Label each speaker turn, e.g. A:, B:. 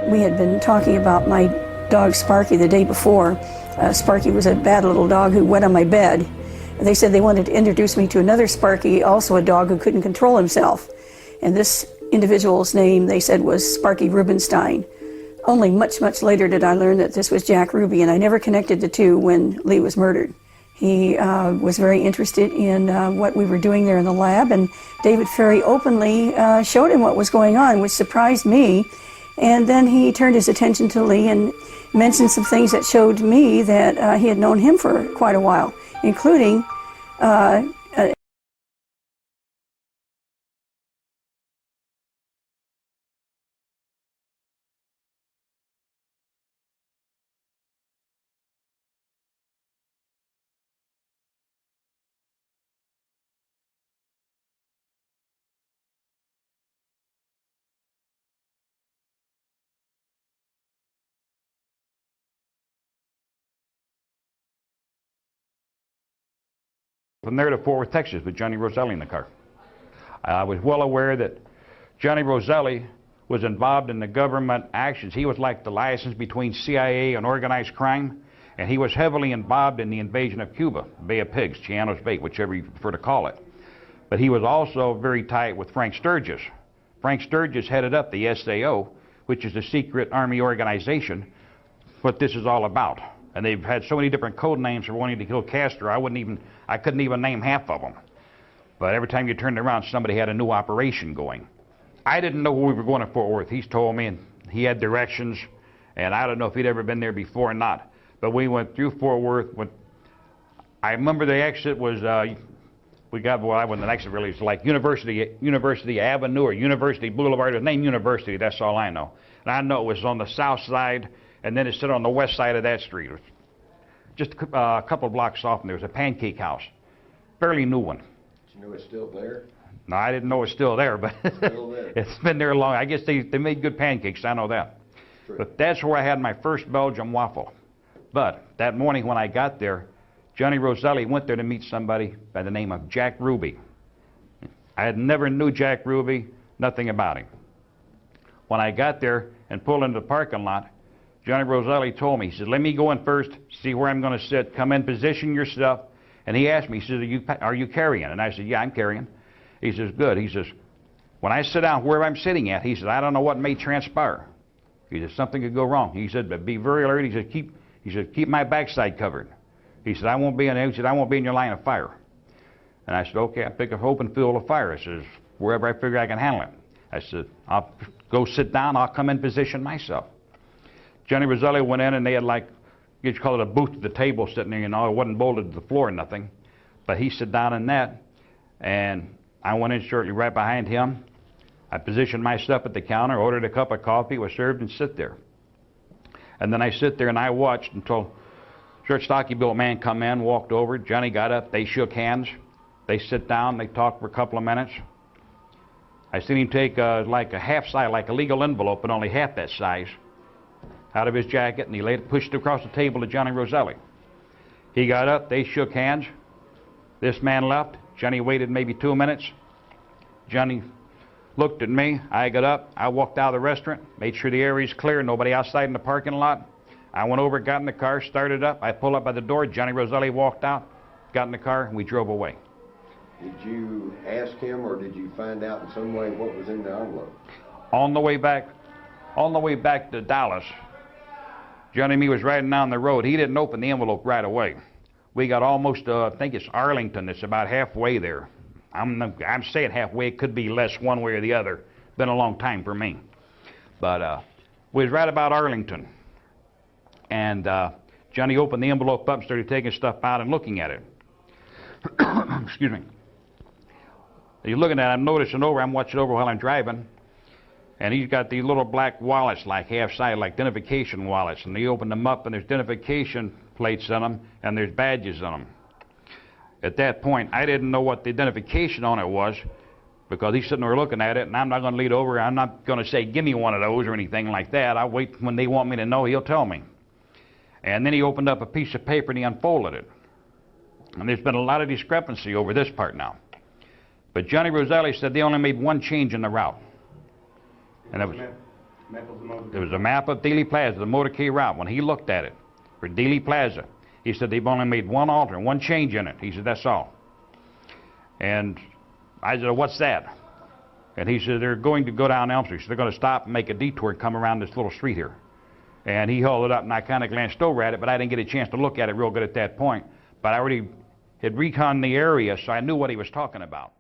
A: We had been talking about my dog Sparky the day before. Sparky was a bad little dog who wet on my bed. They said they wanted to introduce me to another Sparky, also a dog who couldn't control himself. And this individual's name, they said, was Sparky Rubenstein. Only much, much later did I learn that this was Jack Ruby, and I never connected the two when Lee was murdered. He was very interested in what we were doing there in the lab, and David Ferry openly showed him what was going on, which surprised me. And then he turned his attention to Lee and mentioned some things that showed me that he had known him for quite a while, including
B: from there to Fort Worth, Texas, with Johnny Roselli in the car. I was well aware that Johnny Roselli was involved in the government actions. He was like the license between CIA and organized crime, and he was heavily involved in the invasion of Cuba, Bay of Pigs, Chiano's Bay, whichever you prefer to call it. But he was also very tight with Frank Sturgis. Frank Sturgis headed up the SAO, which is the secret army organization, what this is all about. And they've had so many different code names for wanting to kill Castro, I couldn't even name half of them. But every time you turned around, somebody had a new operation going. I didn't know where we were going to Fort Worth. He's told me, and he had directions, and I don't know if he'd ever been there before or not. But we went through Fort Worth. I remember the exit was, the exit really was like University Avenue or University Boulevard. It was named University, that's all I know. And I know it was on the south side, and then it stood on the west side of that street. It was just a couple of blocks off, and there was a pancake house, fairly new one.
C: Did you know it's still there?
B: No, I didn't know it was still there, but
C: It's still there.
B: It's been there long. I guess they made good pancakes, I know that.
C: True.
B: But that's where I had my first Belgian waffle. But that morning when I got there, Johnny Roselli went there to meet somebody by the name of Jack Ruby. I had never knew Jack Ruby, nothing about him. When I got there and pulled into the parking lot, Johnny Roselli told me, he said, let me go in first, see where I'm going to sit, come in, position your stuff. And he asked me, he says, are you carrying? And I said, yeah, I'm carrying. He says, good. He says, when I sit down where I'm sitting at, he said, I don't know what may transpire. He said, something could go wrong. He said, but be very alert. He said, keep my backside covered. He said, I won't be in your line of fire. And I said, okay, I'll pick a open field of fire. I says, wherever I figure I can handle it. I said, I'll go sit down, I'll come in position myself. Johnny Roselli went in, and they had like, you could call it a booth at the table sitting there, it wasn't bolted to the floor or nothing. But he sat down in that, and I went in shortly right behind him. I positioned my stuff at the counter, ordered a cup of coffee, was served, and sit there. And then I sit there and I watched until short, stocky-built man come in, walked over. Johnny got up, they shook hands. They sit down, they talked for a couple of minutes. I seen him take like a half size, like a legal envelope, but only half that size, out of his jacket, and he pushed it across the table to Johnny Roselli. He got up, they shook hands. This man left. Johnny waited maybe 2 minutes. Johnny looked at me. I got up. I walked out of the restaurant, made sure the area's clear, nobody outside in the parking lot. I went over, got in the car, started up. I pulled up by the door. Johnny Roselli walked out, got in the car, and we drove away.
C: Did you ask him, or did you find out in some way what was in the envelope?
B: On the way back to Dallas, Johnny and me was riding down the road. He didn't open the envelope right away. We got almost, I think it's Arlington. It's about halfway there. I'm saying halfway. It could be less one way or the other. Been a long time for me. But we was right about Arlington. And Johnny opened the envelope up and started taking stuff out and looking at it. Excuse me. He's looking at it. I'm noticing over. I'm watching over while I'm driving. And he's got these little black wallets, like half-sided, like identification wallets. And he opened them up, and there's identification plates in them, and there's badges in them. At that point, I didn't know what the identification on it was, because he's sitting there looking at it, and I'm not going to lead over. I'm not going to say, give me one of those or anything like that. I'll wait when they want me to know, he'll tell me. And then he opened up a piece of paper, and he unfolded it. And there's been a lot of discrepancy over this part now. But Johnny Roselli said they only made one change in the route. And that was, There was a map of Dealey Plaza, the motorcade route. When he looked at it for Dealey Plaza, he said they've only made one alter and one change in it. He said, that's all. And I said, what's that? And he said, they're going to go down Elm Street. So they're going to stop and make a detour and come around this little street here. And he held it up, and I kind of glanced over at it, but I didn't get a chance to look at it real good at that point. But I already had reconned the area, so I knew what he was talking about.